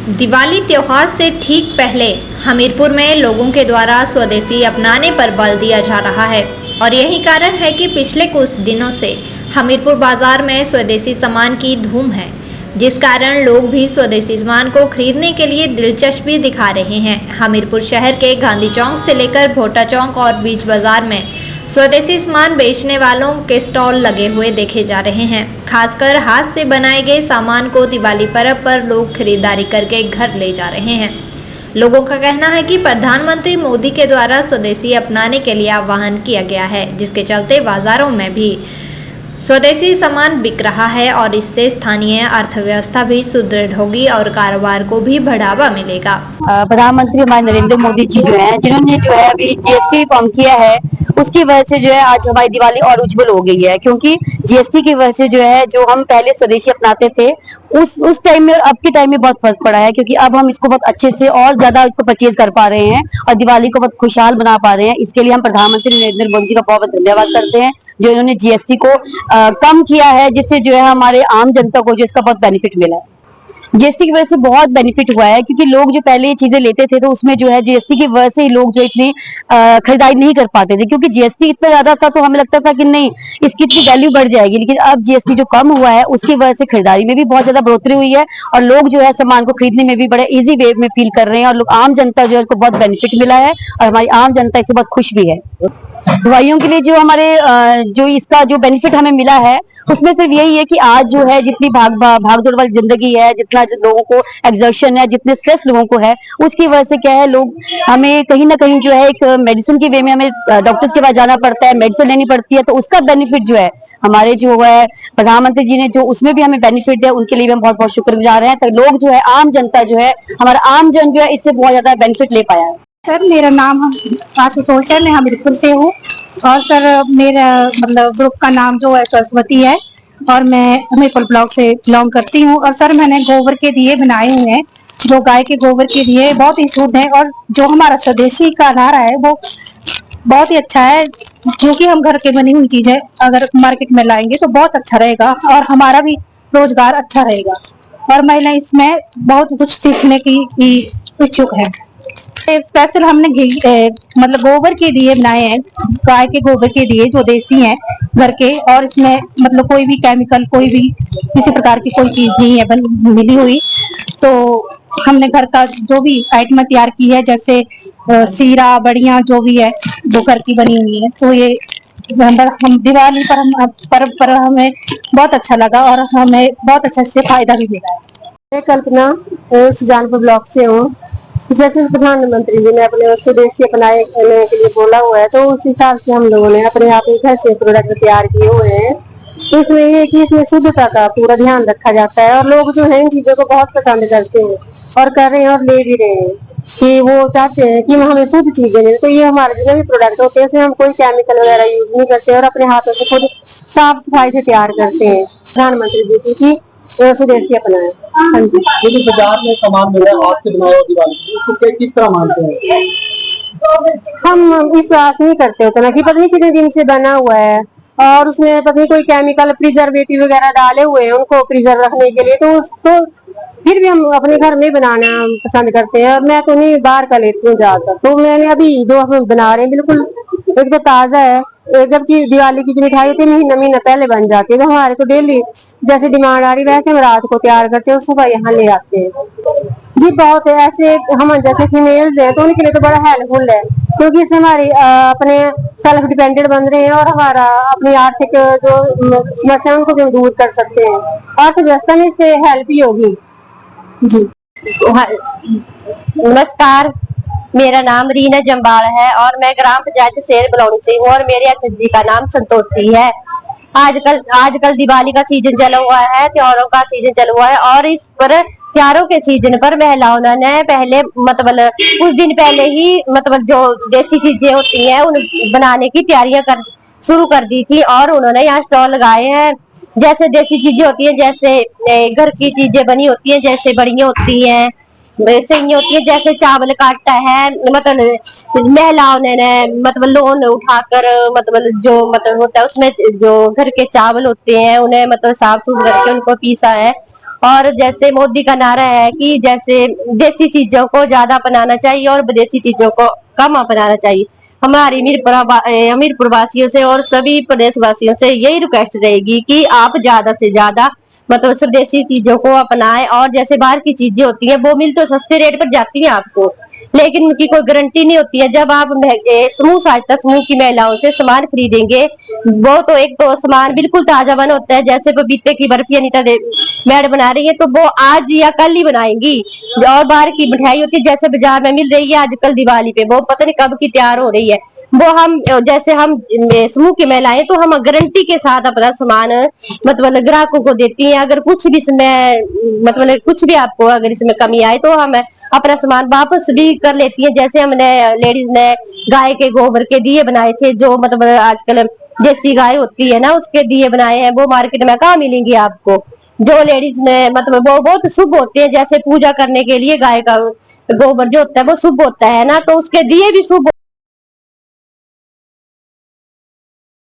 दिवाली त्योहार से ठीक पहले हमीरपुर में लोगों के द्वारा स्वदेशी अपनाने पर बल दिया जा रहा है और यही कारण है कि पिछले कुछ दिनों से हमीरपुर बाजार में स्वदेशी सामान की धूम है, जिस कारण लोग भी स्वदेशी सामान को खरीदने के लिए दिलचस्पी दिखा रहे हैं। हमीरपुर शहर के गांधी चौक से लेकर भोटा चौक और बीच बाजार में स्वदेशी सामान बेचने वालों के स्टॉल लगे हुए देखे जा रहे हैं। खासकर हाथ से बनाए गए सामान को दिवाली पर्व पर लोग खरीदारी करके घर ले जा रहे हैं। लोगों का कहना है कि प्रधानमंत्री मोदी के द्वारा स्वदेशी अपनाने के लिए आह्वान किया गया है, जिसके चलते बाजारों में भी स्वदेशी सामान बिक रहा है और इससे स्थानीय अर्थव्यवस्था भी सुदृढ़ होगी और कारोबार को भी बढ़ावा मिलेगा। प्रधानमंत्री हमारे नरेंद्र मोदी जी जो हैं, जिन्होंने जो है अभी जीएसटी कम किया है, उसकी वजह से जो है आज हमारी दिवाली और उज्जवल हो गई है। क्योंकि जीएसटी की वजह से जो है, जो हम पहले स्वदेशी अपनाते थे उस टाइम में अब के टाइम में बहुत फर्क पड़ा है। क्योंकि अब हम इसको बहुत अच्छे से और ज्यादा इसको परचेज कर पा रहे हैं और दिवाली को बहुत खुशहाल बना पा रहे हैं। इसके लिए हम प्रधानमंत्री नरेंद्र मोदी जी का बहुत बहुत धन्यवाद करते हैं, जो इन्होंने जीएसटी को कम किया है, जिससे जो है हमारे आम जनता को जो इसका बहुत बेनिफिट मिला है। जीएसटी की वजह से बहुत बेनिफिट हुआ है, क्योंकि लोग जो पहले ये चीजें लेते थे तो उसमें जो है जीएसटी की वजह से ही लोग जो इतनी खरीदारी नहीं कर पाते थे। क्योंकि जीएसटी इतना ज्यादा था तो हमें लगता था कि नहीं, इसकी इतनी वैल्यू बढ़ जाएगी। लेकिन अब जीएसटी जो कम हुआ है उसकी वजह से खरीदारी में भी बहुत ज्यादा बढ़ोतरी हुई है और लोग जो है सामान को खरीदने में भी बड़े इजी वे में फील कर रहे हैं और लोग आम जनता जो है उनको बहुत बेनिफिट मिला है और हमारी आम जनता इससे बहुत खुश भी है। दवाइयों के लिए जो हमारे जो इसका जो बेनिफिट हमें मिला है उसमें सिर्फ यही है कि आज जो है जितनी भागदौड़ वाली जिंदगी है, जितना जो लोगों को एक्सर्शन है, जितने स्ट्रेस लोगों को है, उसकी वजह से क्या है, लोग हमें कहीं ना कहीं जो है एक मेडिसिन की वे में हमें डॉक्टर्स के पास जाना पड़ता है, मेडिसिन लेनी पड़ती है। तो उसका बेनिफिट जो है हमारे जो है प्रधानमंत्री जी ने जो उसमें भी हमें बेनिफिट दिया, उनके लिए भी हम बहुत बहुत शुक्रगुजार हैं। तो लोग जो है आम जनता जो है, हमारा आम जन जो है इससे बहुत ज्यादा बेनिफिट ले पाया है। सर, मेरा नाम आशुतोष है, मैं हमीरपुर से हूँ और सर मेरा मतलब ग्रुप का नाम जो है सरस्वती है और मैं हमीरपुर ब्लॉक से बिलोंग करती हूँ। और सर मैंने गोबर के दिए बनाए हुए हैं, जो गाय के गोबर के दिए बहुत ही शुद्ध है और जो हमारा स्वदेशी का नारा है वो बहुत ही अच्छा है। क्योंकि हम घर के बनी हुई चीजें अगर मार्केट में लाएंगे तो बहुत अच्छा रहेगा और हमारा भी रोजगार अच्छा रहेगा और महिला इसमें बहुत कुछ सीखने की इच्छुक है। स्पेशल हमने मतलब गोबर के दिए बनाए हैं, गाय के गोबर के दिए जो देसी हैं घर के, और इसमें मतलब कोई भी केमिकल, कोई भी किसी प्रकार की कोई चीज नहीं है मिली हुई। तो हमने घर का जो भी आइटम तैयार की है, जैसे सीरा बड़ियां जो भी है वो घर की बनी हुई है। तो ये हम दिवाली पर हम पर्व पर हमें बहुत अच्छा लगा और हमें बहुत अच्छा इससे फायदा भी मिला है। मैं कल्पना सुजानपुर ब्लॉक से हूँ। जैसे प्रधानमंत्री जी ने अपने स्वदेशी अपनाने के लिए बोला हुआ है, तो उस हिसाब से हम लोगों ने अपने आप ही घर से प्रोडक्ट तैयार किए हुए हैं। तो इसमें ये कि इसमें शुद्धता का पूरा ध्यान रखा जाता है और लोग जो है इन चीजों को बहुत पसंद करते हैं और कर रहे हैं और ले भी रहे हैं कि वो चाहते हैं कि हमें शुद्ध चीजें मिले। तो ये हमारे जितने भी प्रोडक्ट होते हैं हम कोई केमिकल वगैरह यूज नहीं करते और अपने हाथों से खुद साफ सफाई से तैयार करते हैं। प्रधानमंत्री जी की स्वदेशी अपनाएं। हाँ जी, बाजार में सामान मिला है हाथ से बनाया दिवाली, उसको किस तरह मानते हैं? हम विश्वास नहीं करते होते ना कि पता नहीं कितने दिन से बना हुआ है और उसमें पता नहीं कोई केमिकल प्रिजर्वेटिव वगैरह डाले हुए हैं उनको प्रिजर्व रखने के लिए। तो फिर भी हम अपने घर में बनाना पसंद करते हैं और मैं तो नहीं बाहर का लेती हूँ ज्यादातर। तो मैंने अभी जो हम बना रहे हैं बिल्कुल एक तो ताजा है, जबकि दिवाली की जो मिठाई होती है महीना पहले बन जाती है। तो हमारे तो डेली जैसे डिमांड आ रही वैसे हम रात को तैयार करते हैं और सुबह यहाँ ले आते हैं जी। बहुत है ऐसे हम जैसे फीमेल्स हैं तो उनके लिए तो बड़ा हेल्पफुल है, क्योंकि इससे हमारी अपने सेल्फ डिपेंडेंट बन रहे हैं और हमारा अपनी आर्थिक जो समस्या उनको भी हम दूर कर सकते हैं। अर्थव्यवस्था में इससे हेल्प ही होगी जी। नमस्कार, मेरा नाम रीना जम्बाल है और मैं ग्राम पंचायत शेर बलौनी से हूँ और मेरे एचएसजी का नाम संतोषी है। आजकल दिवाली का सीजन चला हुआ है, त्योहारों का सीजन चला हुआ है और इस पर त्योहारों के सीजन पर महिलाओं ने पहले मतलब कुछ दिन पहले ही मतलब जो देसी चीजें होती हैं उन बनाने की तैयारियां शुरू कर दी थी और उन्होंने यहाँ स्टॉल लगाए हैं। जैसे देसी चीजें होती हैं, जैसे घर की चीजें बनी होती हैं, जैसे बड़ियां होती हैं, वैसे ये होती है जैसे चावल काटता है, मतलब महिलाओं ने मतलब लोन उठाकर मतलब जो मतलब होता है उसमें जो घर के चावल होते हैं उन्हें मतलब साफ सुफ करके उनको पीसा है। और जैसे मोदी का नारा है कि जैसे देसी चीजों को ज्यादा अपनाना चाहिए और विदेशी चीजों को कम अपनाना चाहिए। हमारी हमीरपुर वासियों से और सभी प्रदेश वासियों से यही रिक्वेस्ट रहेगी कि आप ज्यादा से ज्यादा मतलब स्वदेशी चीजों को अपनाएं। और जैसे बाहर की चीजें होती हैं वो मिल तो सस्ते रेट पर जाती हैं आपको, लेकिन उनकी कोई गारंटी नहीं होती है। जब आप समूह सहायता समूह की महिलाओं से सामान खरीदेंगे वो तो एक तो सामान बिल्कुल ताजा बना होता है। जैसे पपीते की बर्फी अनिता मैडम बना रही है तो वो आज या कल ही बनाएंगी। और बाहर की मिठाई होती है जैसे बाजार में मिल रही है आजकल दिवाली पे, वो पता नहीं कब की तैयार हो रही है। वो हम जैसे हम समूह की महिलाएं तो हम गारंटी के साथ अपना सामान मतलब ग्राहकों को देती हैं। अगर कुछ भी इसमें मतलब कुछ भी आपको अगर इसमें कमी आए तो हम अपना सामान वापस भी कर लेती है। जैसे हमने लेडीज ने गाय के गोबर के दिए बनाए थे, जो मतलब आजकल देसी गाय होती है ना उसके दिए बनाए हैं, वो मार्केट में कहाँ मिलेंगे आपको। जो लेडीज ने मतलब वो बहुत शुभ होते हैं, जैसे पूजा करने के लिए गाय का गोबर जो होता है वो शुभ होता है ना, तो उसके दिए भी शुभ